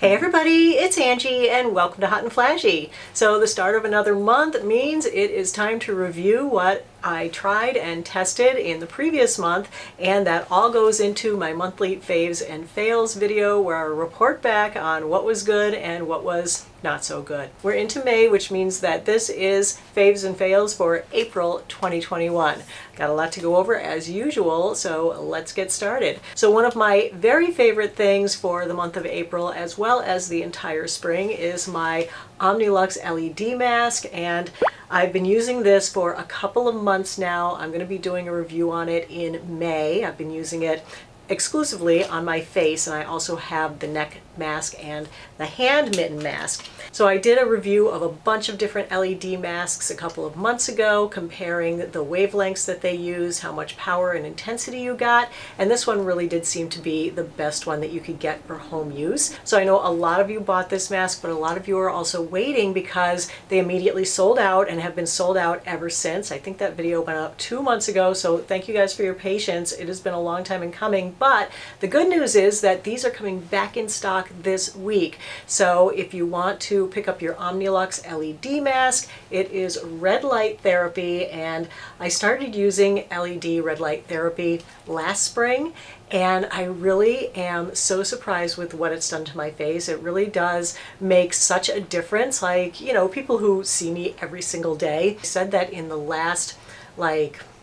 Hey everybody, it's Angie and welcome to Hot and Flashy. So the start of another month means it is time to review what I tried and tested in the previous month, and that all goes into my monthly faves and fails video where I report back on what was good and what was not so good. We're into May, which means that this is faves and fails for April 2021. Got a lot to go over as usual, so let's get started. So one of my very favorite things for the month of April, as well as the entire spring, is my Omnilux LED mask, and I've been using this for a couple of months now. I'm going to be doing a review on it in May. I've been using it exclusively on my face, and I also have the neck mask and the hand mitten mask. So I did a review of a bunch of different LED masks a couple of months ago, comparing the wavelengths that they use, how much power and intensity you got, and this one really did seem to be the best one that you could get for home use. So I know a lot of you bought this mask, but a lot of you are also waiting because they immediately sold out and have been sold out ever since. I think that video went up 2 months ago, so thank you guys for your patience. It has been a long time in coming, but the good news is that these are coming back in stock this week. So if you want to pick up your Omnilux LED mask, it is red light therapy, and I started using LED red light therapy last spring, and I really am so surprised with what it's done to my face. It really does make such a difference. Like, you know, people who see me every single day said that in the last,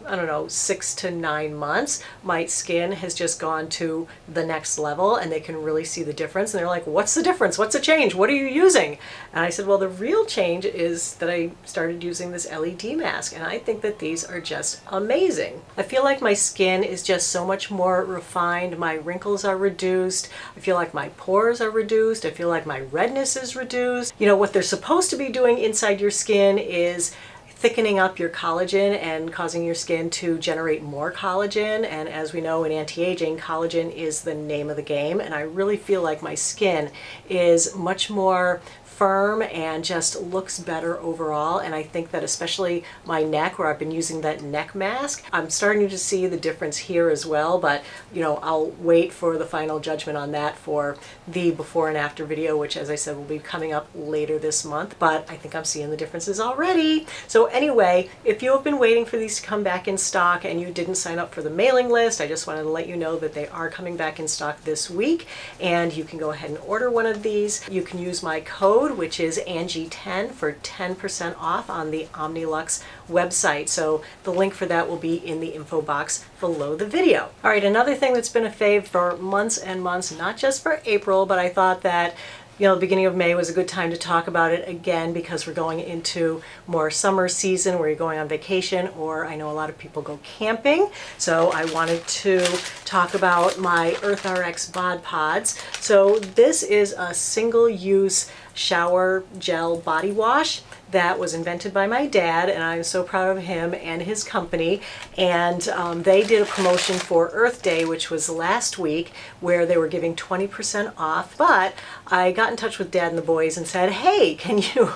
I don't know, 6 to 9 months, my skin has just gone to the next level, and they can really see the difference. And they're like, what's the difference? What's the change? What are you using? And I said, well, the real change is that I started using this LED mask, and I think that these are just amazing. I feel like my skin is just so much more refined. My wrinkles are reduced. I feel like my pores are reduced. I feel like my redness is reduced. You know, what they're supposed to be doing inside your skin is thickening up your collagen and causing your skin to generate more collagen. And as we know in anti-aging, collagen is the name of the game. And I really feel like my skin is much more firm and just looks better overall. And I think that especially my neck, where I've been using that neck mask, I'm starting to see the difference here as well. But you know, I'll wait for the final judgment on that for the before and after video, which, as I said, will be coming up later this month. But I think I'm seeing the differences already. So anyway, if you have been waiting for these to come back in stock and you didn't sign up for the mailing list, I just wanted to let you know that they are coming back in stock this week, and you can go ahead and order one of these. You can use my code, which is Angie10, for 10% off on the Omnilux website. So the link for that will be in the info box below the video. All right, another thing that's been a fave for months and months, not just for April, but I thought that, you know, the beginning of May was a good time to talk about it again, because we're going into more summer season where you're going on vacation, or I know a lot of people go camping. So I wanted to talk about my EarthRX bod pods. So this is a single-use shower gel body wash that was invented by my dad, and I'm so proud of him and his company. And they did a promotion for Earth Day, which was last week, where they were giving 20% off. But I got in touch with Dad and the boys and said, hey, can you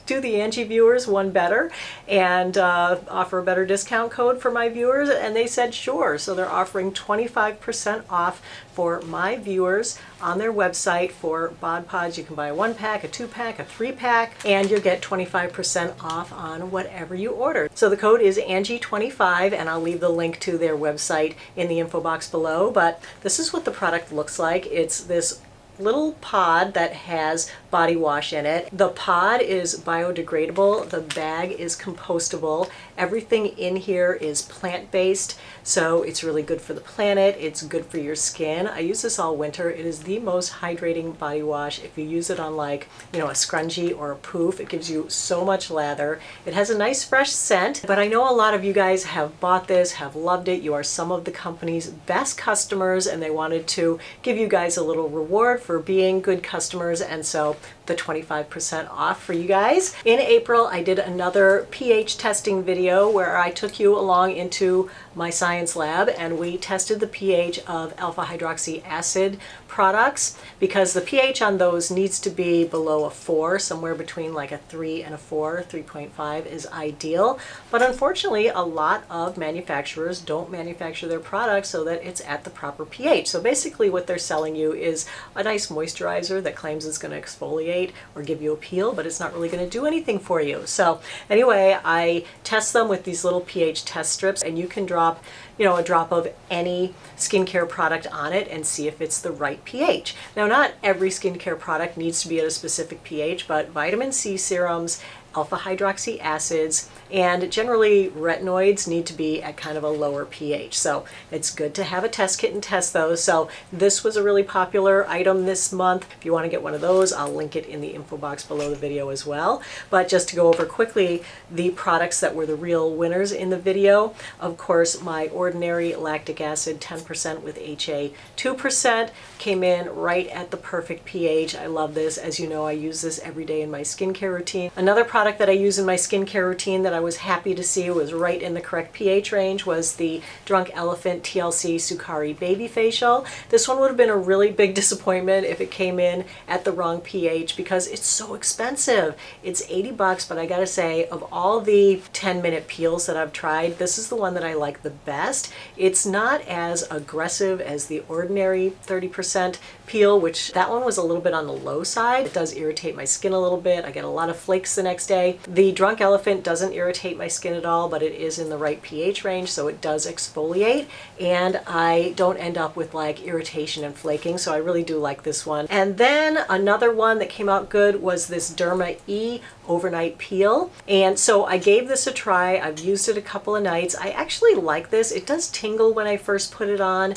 do the Angie viewers one better and offer a better discount code for my viewers? And they said sure. So they're offering 25% off for my viewers on their website for bod pods. You can buy a 1-pack, a 2-pack, a 3-pack, and you'll get 25% off on whatever you order. So the code is Angie25, and I'll leave the link to their website in the info box below. But this is what the product looks like. It's this little pod that has body wash in it. The pod is biodegradable, the bag is compostable, everything in here is plant-based, so it's really good for the planet, it's good for your skin. I use this all winter. It is the most hydrating body wash. If you use it on, like, you know, a scrunchie or a poof, it gives you so much lather. It has a nice fresh scent, but I know a lot of you guys have bought this, have loved it. You are some of the company's best customers, and they wanted to give you guys a little reward for being good customers, and so the 25% off for you guys. In April, I did another pH testing video where I took you along into my science lab, and we tested the pH of alpha hydroxy acid products, because the pH on those needs to be below a 4, somewhere between like a 3 and a 4. 3.5 is ideal. But unfortunately, a lot of manufacturers don't manufacture their products so that it's at the proper pH. So basically what they're selling you is a nice moisturizer that claims it's going to exfoliate or give you a peel, but it's not really going to do anything for you. So anyway, I test them with these little pH test strips, and you can drop, a drop of any skincare product on it and see if it's the right pH. Now, not every skincare product needs to be at a specific pH, but vitamin C serums, alpha hydroxy acids, and generally retinoids need to be at kind of a lower pH. So it's good to have a test kit and test those. So this was a really popular item this month. If you want to get one of those, I'll link it in the info box below the video as well. But just to go over quickly the products that were the real winners in the video, of course, my ordinary lactic acid 10% with HA 2% came in right at the perfect pH. I love this. As you know, I use this every day in my skincare routine. Another product that I use in my skincare routine that I was happy to see was right in the correct pH range was the Drunk Elephant TLC Sukari Baby Facial. This one would have been a really big disappointment if it came in at the wrong pH because it's so expensive. It's 80 bucks, but I gotta say, of all the 10-minute peels that I've tried, this is the one that I like the best. It's not as aggressive as the ordinary 30% peel, which that one was a little bit on the low side. It does irritate my skin a little bit. I get a lot of flakes the next day. The Drunk Elephant doesn't irritate my skin at all, but it is in the right pH range, so it does exfoliate, and I don't end up with like irritation and flaking, so I really do like this one. And then another one that came out good was this Derma E Overnight Peel, and so I gave this a try. I've used it a couple of nights. I actually like this. It does tingle when I first put it on,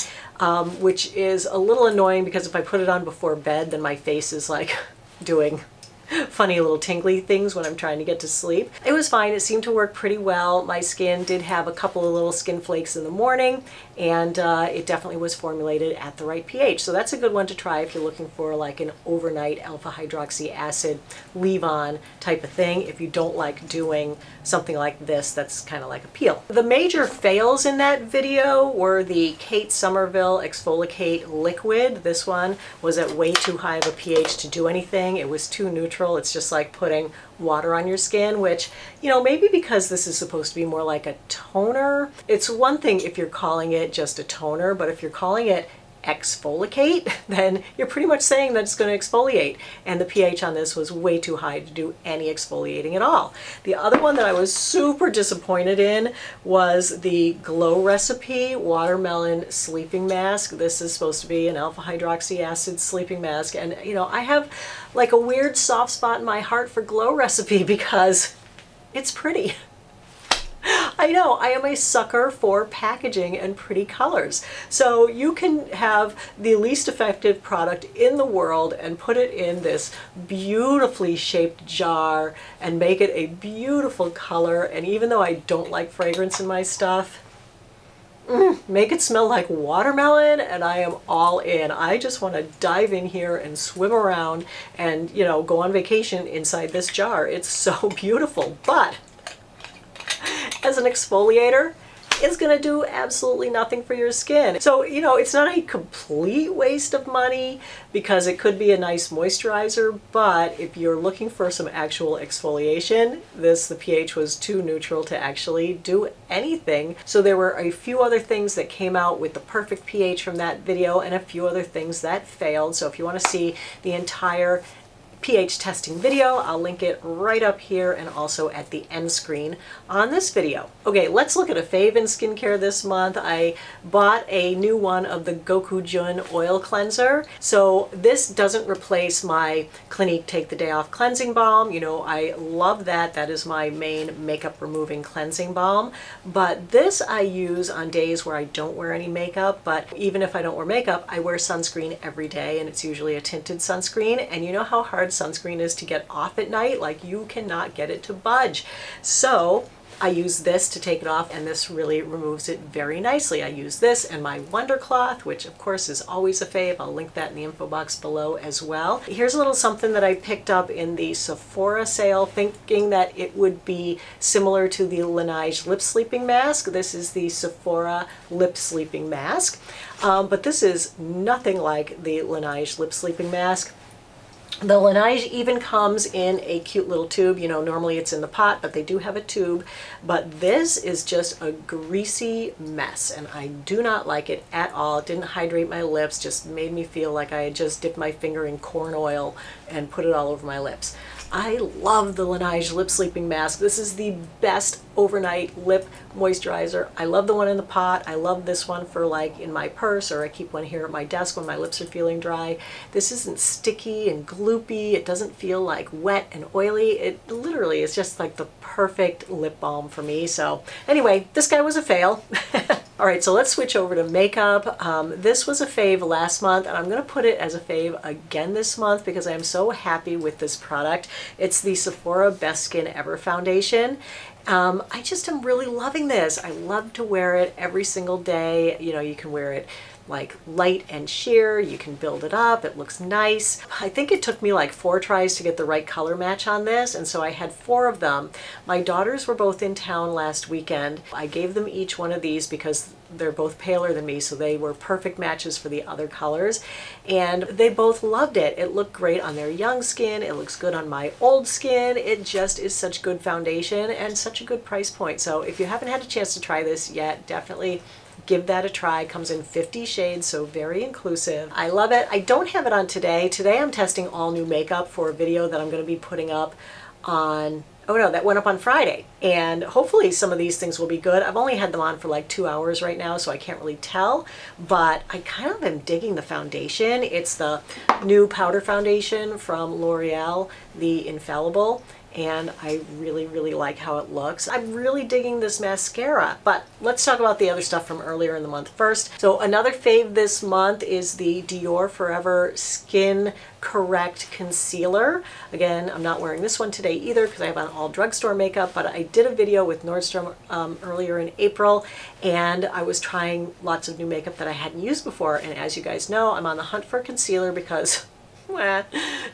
which is a little annoying because if I put it on before bed, then my face is like doing funny little tingly things when I'm trying to get to sleep. It was fine. It seemed to work pretty well. My skin did have a couple of little skin flakes in the morning, and it definitely was formulated at the right pH. So that's a good one to try if you're looking for like an overnight alpha hydroxy acid leave-on type of thing, if you don't like doing something like this that's kind of like a peel. The major fails in that video were the Kate Somerville ExfoliKate liquid. This one was at way too high of a pH to do anything. It was too neutral. It's just like putting water on your skin, which, maybe because this is supposed to be more like a toner. It's one thing if you're calling it just a toner, but if you're calling it ExfoliKate, then you're pretty much saying that it's going to exfoliate, and the pH on this was way too high to do any exfoliating at all. The other one that I was super disappointed in was the Glow Recipe Watermellon Sleeping Mask. This is supposed to be an alpha hydroxy acid sleeping mask, and I have like a weird soft spot in my heart for Glow Recipe because it's pretty. I know, I am a sucker for packaging and pretty colors. So you can have the least effective product in the world and put it in this beautifully shaped jar and make it a beautiful color. And even though I don't like fragrance in my stuff, make it smell like watermelon and I am all in. I just want to dive in here and swim around and, go on vacation inside this jar. It's so beautiful. But as an exfoliator, it's going to do absolutely nothing for your skin. So, it's not a complete waste of money because it could be a nice moisturizer, but if you're looking for some actual exfoliation, the pH was too neutral to actually do anything. So there were a few other things that came out with the perfect pH from that video and a few other things that failed. So if you want to see the entire pH testing video, I'll link it right up here and also at the end screen on this video. Okay, let's look at a fave in skincare this month. I bought a new one of the Gokujun oil cleanser. So this doesn't replace my Clinique Take the Day Off cleansing balm. I love that. That is my main makeup removing cleansing balm. But this I use on days where I don't wear any makeup, but even if I don't wear makeup, I wear sunscreen every day, and it's usually a tinted sunscreen. And you know how hard sunscreen is to get off at night? Like, you cannot get it to budge. So I use this to take it off, and this really removes it very nicely. I use this and my Wonder Cloth, which of course is always a fave. I'll link that in the info box below as well. Here's a little something that I picked up in the Sephora sale, thinking that it would be similar to the Laneige lip sleeping mask. This is the Sephora lip sleeping mask, but this is nothing like the Laneige lip sleeping mask. The Laneige even comes in a cute little tube. You know, normally it's in the pot, but they do have a tube. But this is just a greasy mess, and I do not like it at all. It didn't hydrate my lips, just made me feel like I had just dipped my finger in corn oil and put it all over my lips. I love the Laneige lip sleeping mask. This is the best overnight lip moisturizer. I love the one in the pot. I love this one for like in my purse, or I keep one here at my desk when my lips are feeling dry. This isn't sticky and gloopy. It doesn't feel like wet and oily. It literally is just like the perfect lip balm for me. So anyway, this guy was a fail. All right, so let's switch over to makeup. This was a fave last month, and I'm going to put it as a fave again this month because I am so happy with this product. It's the Sephora Best Skin Ever Foundation. I just am really loving this. I love to wear it every single day. You know, you can wear it like light and sheer, you can build it up, it looks nice. I think it took me like 4 tries to get the right color match on this, and so I had 4 of them. My daughters were both in town last weekend. I gave them each one of these because they're both paler than me, so they were perfect matches for the other colors, and they both loved it. It looked great on their young skin, it looks good on my old skin. It just is such good foundation and such a good price point. So if you haven't had a chance to try this yet, definitely give that a try. It comes in 50 shades, so very inclusive. I love it. I don't have it on today. Today I'm testing all new makeup for a video that I'm going to be putting up on, oh no, that went up on Friday. And hopefully some of these things will be good. I've only had them on for like 2 hours right now, so I can't really tell, but I kind of am digging the foundation. It's the new powder foundation from L'Oreal, the Infallible, and I really, really like how it looks. I'm really digging this mascara, but let's talk about the other stuff from earlier in the month first. So another fave this month is the Dior Forever Skin Correct Concealer. Again, I'm not wearing this one today either because I have on all drugstore makeup, but I did a video with Nordstrom earlier in April, and I was trying lots of new makeup that I hadn't used before, and as you guys know, I'm on the hunt for concealer because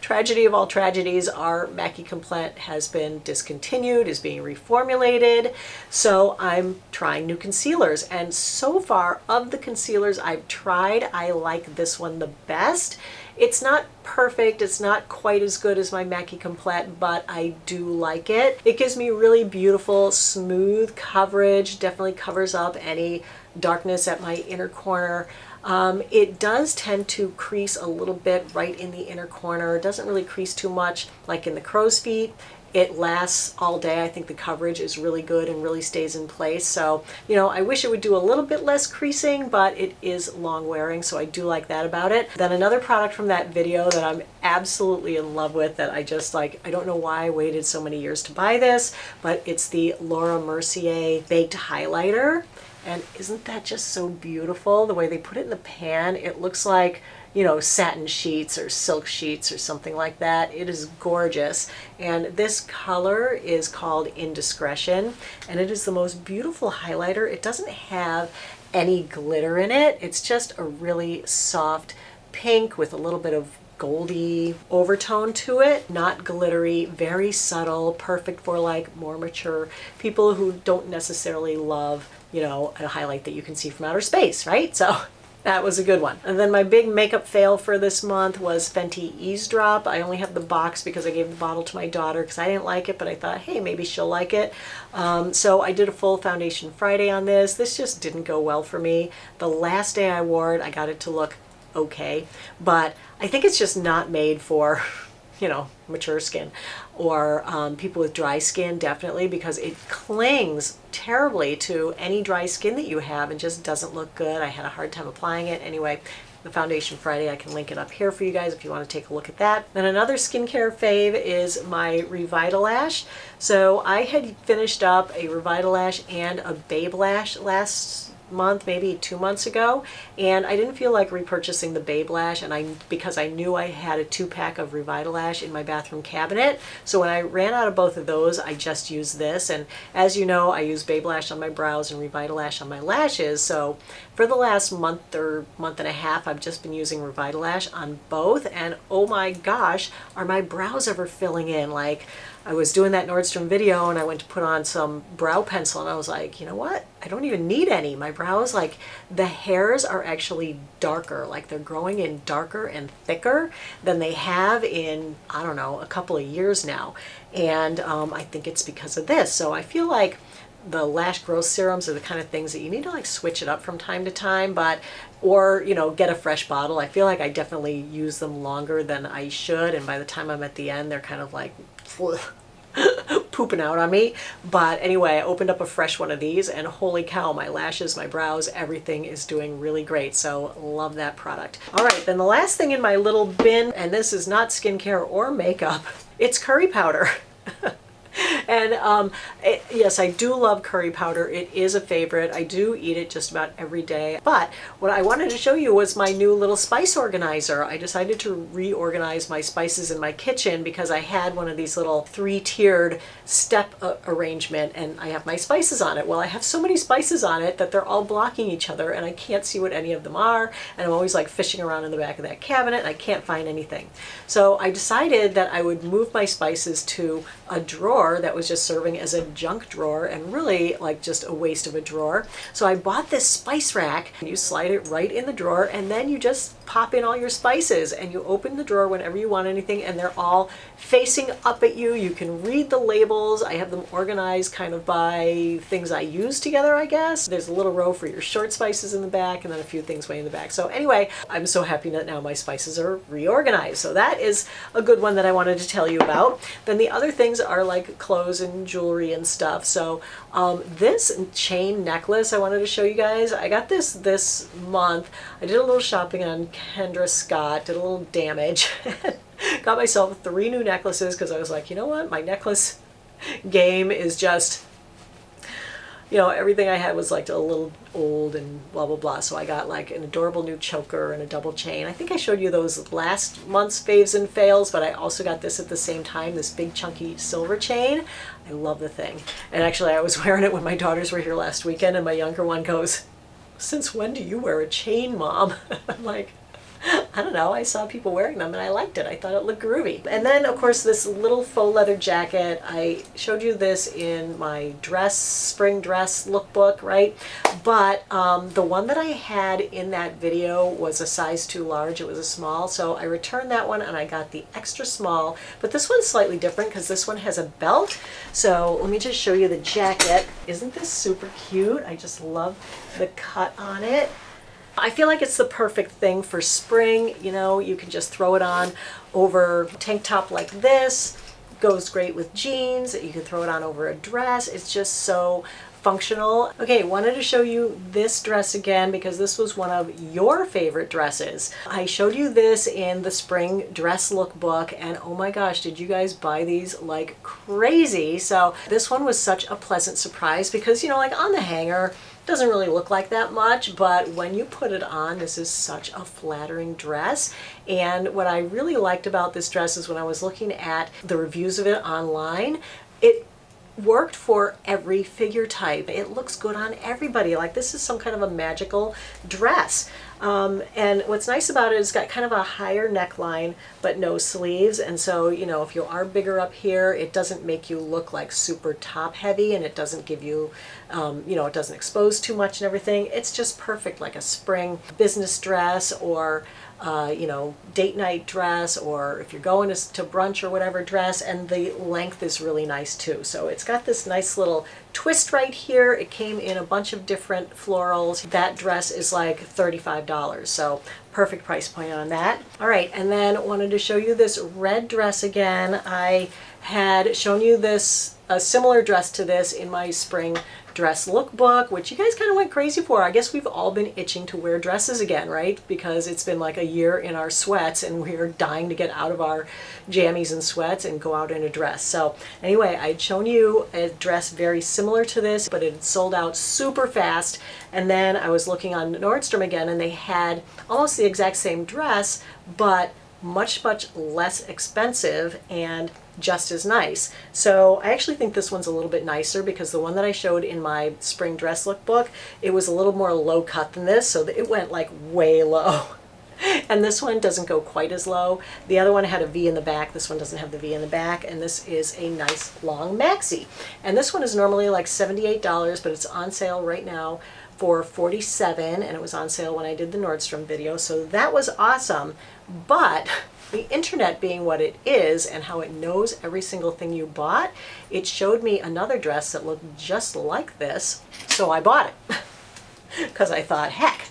tragedy of all tragedies, our Mackie Complet has been discontinued, is being reformulated. So I'm trying new concealers. And so far, of the concealers I've tried, I like this one the best. It's not perfect, it's not quite as good as my Mackie Complet, but I do like it. It gives me really beautiful, smooth coverage, definitely covers up any darkness at my inner corner. It does tend to crease a little bit right in the inner corner. It doesn't really crease too much like in the crow's feet. It lasts all day. I think the coverage is really good and really stays in place. So, you know, I wish it would do a little bit less creasing, but it is long wearing, so I do like that about it. Then another product from that video that I'm absolutely in love with that I just like, I don't know why I waited so many years to buy this, but it's the Laura Mercier Baked Highlighter. And isn't that just so beautiful? The way they put it in the pan, it looks like, you know, satin sheets or silk sheets or something like that. It is gorgeous. And this color is called Indiscretion, and it is the most beautiful highlighter. It doesn't have any glitter in it. It's just a really soft pink with a little bit of goldy overtone to it, not glittery, very subtle, perfect for like more mature people who don't necessarily love, you know, a highlight that you can see from outer space, right? So that was a good one. And then my big makeup fail for this month was Fenty Eavesdrop. I only have the box because I gave the bottle to my daughter because I didn't like it, but I thought, hey, maybe she'll like it. So I did a full foundation Friday on this. This just didn't go well for me. The last day I wore it, I got it to look okay, but I think it's just not made for, you know, mature skin or people with dry skin, definitely, because it clings terribly to any dry skin that you have and just doesn't look good. I had a hard time applying it. Anyway, the foundation Friday, I can link it up here for you guys if you want to take a look at that. Then another skincare fave is my Revitalash. So I had finished up a Revitalash and a Babe Lash last month, maybe 2 months ago, and I didn't feel like repurchasing the Babe Lash, and because I knew I had a 2-pack of Revitalash in my bathroom cabinet. So when I ran out of both of those, I just used this. And as you know, I use Babe Lash on my brows and Revitalash on my lashes. So for the last month or month and a half, I've just been using Revitalash on both, and oh my gosh, are my brows ever filling in. Like, I was doing that Nordstrom video and I went to put on some brow pencil and I was like, you know what? I don't even need any. My brows, like, the hairs are actually darker. Like, they're growing in darker and thicker than they have in, I don't know, a couple of years now. And I think it's because of this. So I feel like the lash growth serums are the kind of things that you need to like switch it up from time to time, or you know, get a fresh bottle. I feel like I definitely use them longer than I should, and by the time I'm at the end, they're kind of like pooping out on me. But anyway, I opened up a fresh one of these and holy cow, my lashes, my brows, everything is doing really great. So love that product. All right, then the last thing in my little bin, and this is not skincare or makeup, it's curry powder. And yes, I do love curry powder. It is a favorite. I do eat it just about every day. But what I wanted to show you was my new little spice organizer. I decided to reorganize my spices in my kitchen because I had one of these little 3-tiered step arrangement, and I have my spices on it. Well, I have so many spices on it that they're all blocking each other and I can't see what any of them are. And I'm always like fishing around in the back of that cabinet and I can't find anything. So I decided that I would move my spices to a drawer that was just serving as a junk drawer and really like just a waste of a drawer. So I bought this spice rack, and you slide it right in the drawer and then you just pop in all your spices and you open the drawer whenever you want anything and they're all facing up at you. You can read the labels. I have them organized kind of by things I use together, I guess. There's a little row for your short spices in the back and then a few things way in the back. So anyway, I'm so happy that now my spices are reorganized. So that is a good one that I wanted to tell you about. Then the other things are like clothes and jewelry and stuff. So this chain necklace I wanted to show you guys. I got this month. I did a little shopping on Kendra Scott, did a little damage. Got myself 3 new necklaces because I was like, you know what? My necklace game is just, you know, everything I had was like a little old and blah, blah, blah. So I got like an adorable new choker and a double chain. I think I showed you those last month's faves and fails, but I also got this at the same time, this big chunky silver chain. I love the thing. And actually I was wearing it when my daughters were here last weekend and my younger one goes, "Since when do you wear a chain, Mom?" I'm like, I don't know, I saw people wearing them and I liked it. I thought it looked groovy. And then of course this little faux leather jacket, I showed you this in my dress, spring dress lookbook, right? But the one that I had in that video was a size too large, it was a small, so I returned that one and I got the extra small. But this one's slightly different because this one has a belt. So let me just show you the jacket. Isn't this super cute? I just love the cut on it. I feel like it's the perfect thing for spring. You know, you can just throw it on over a tank top like this. Goes great with jeans. You can throw it on over a dress. It's just so functional. Okay, wanted to show you this dress again because this was one of your favorite dresses. I showed you this in the spring dress lookbook and oh my gosh, did you guys buy these like crazy? So this one was such a pleasant surprise because, you know, like on the hanger, doesn't really look like that much, but when you put it on, this is such a flattering dress. And what I really liked about this dress is when I was looking at the reviews of it online, it worked for every figure type. It looks good on everybody. Like this is some kind of a magical dress. And what's nice about it is it's got kind of a higher neckline, but no sleeves. And so, you know, if you are bigger up here, it doesn't make you look like super top heavy and it doesn't give you, you know, it doesn't expose too much and everything. It's just perfect like a spring business dress or you know, date night dress, or if you're going to brunch or whatever dress, and the length is really nice too. So it's got this nice little twist right here. It came in a bunch of different florals. That dress is like $35, so perfect price point on that. All right, and then wanted to show you this red dress again. I had shown you a similar dress to this in my spring dress lookbook, which you guys kind of went crazy for. I guess we've all been itching to wear dresses again, right? Because it's been like a year in our sweats and we're dying to get out of our jammies and sweats and go out in a dress. So anyway, I'd shown you a dress very similar to this, but it had sold out super fast. And then I was looking on Nordstrom again and they had almost the exact same dress, but much less expensive and just as nice. So I actually think this one's a little bit nicer because the one that I showed in my spring dress lookbook, it was a little more low cut than this, so it went like way low. And this one doesn't go quite as low. The other one had a V in the back. This one doesn't have the V in the back, and this is a nice long maxi. And this one is normally like $78, but it's on sale right now for $47, and it was on sale when I did the Nordstrom video, so that was awesome. But the internet being what it is and how it knows every single thing you bought, it showed me another dress that looked just like this, so I bought it. Because I thought, heck,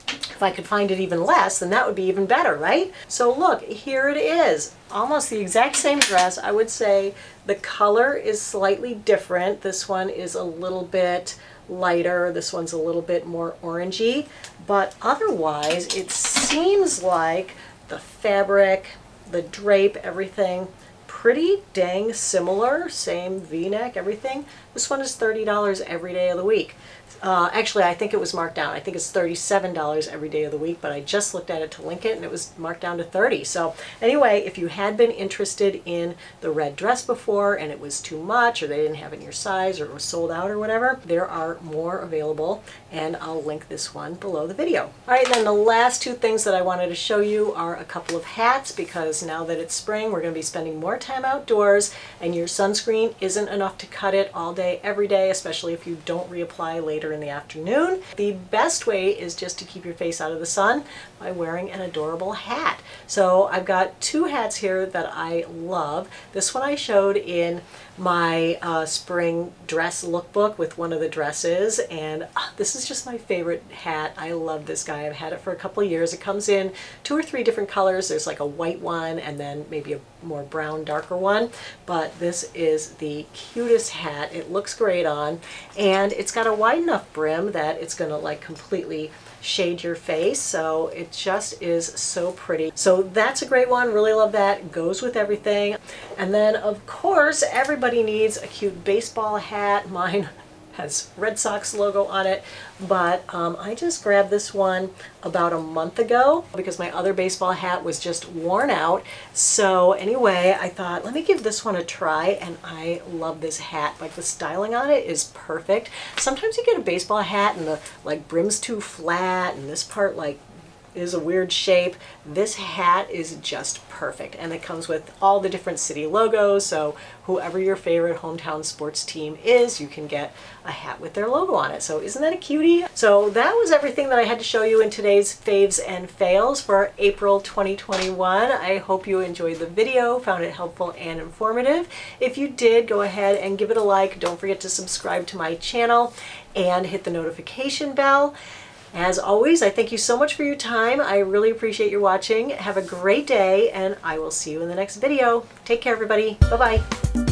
if I could find it even less, then that would be even better, right? So look, here it is. Almost the exact same dress. I would say the color is slightly different. This one is a little bit lighter. This one's a little bit more orangey. But otherwise, it seems like the fabric, the drape, everything, pretty dang similar. Same V-neck, everything. This one is $30 every day of the week. Actually, I think it was marked down. I think it's $37 every day of the week, but I just looked at it to link it and it was marked down to $30. So anyway, if you had been interested in the red dress before and it was too much or they didn't have it in your size or it was sold out or whatever, there are more available and I'll link this one below the video. All right, then the last two things that I wanted to show you are a couple of hats because now that it's spring, we're going to be spending more time outdoors and your sunscreen isn't enough to cut it all day, every day, especially if you don't reapply later in the afternoon. The best way is just to keep your face out of the sun by wearing an adorable hat. So I've got two hats here that I love. This one I showed in my spring dress lookbook with one of the dresses, and this is just my favorite hat. I love this guy. I've had it for a couple of years. It comes in 2 or 3 different colors. There's like a white one and then maybe a more brown, darker one, but this is the cutest hat. It looks great on, and it's got a wide enough brim that it's gonna like completely shade your face, so it just is so pretty. So that's a great one. Really love that. Goes with everything. And then of course everybody needs a cute baseball hat. Mine has Red Sox logo on it, but I just grabbed this one about a month ago because my other baseball hat was just worn out. So anyway, I thought, let me give this one a try, and I love this hat. Like, the styling on it is perfect. Sometimes you get a baseball hat and the like brim's too flat and this part like is a weird shape. This hat is just perfect, and it comes with all the different city logos, so whoever your favorite hometown sports team is, you can get a hat with their logo on it. So isn't that a cutie? So that was everything that I had to show you in today's faves and fails for April 2021. I hope you enjoyed the video, found it helpful and informative. If you did, go ahead and give it a like. Don't forget to subscribe to my channel and hit the notification bell. As always, I thank you so much for your time. I really appreciate your watching. Have a great day, and I will see you in the next video. Take care, everybody. Bye-bye.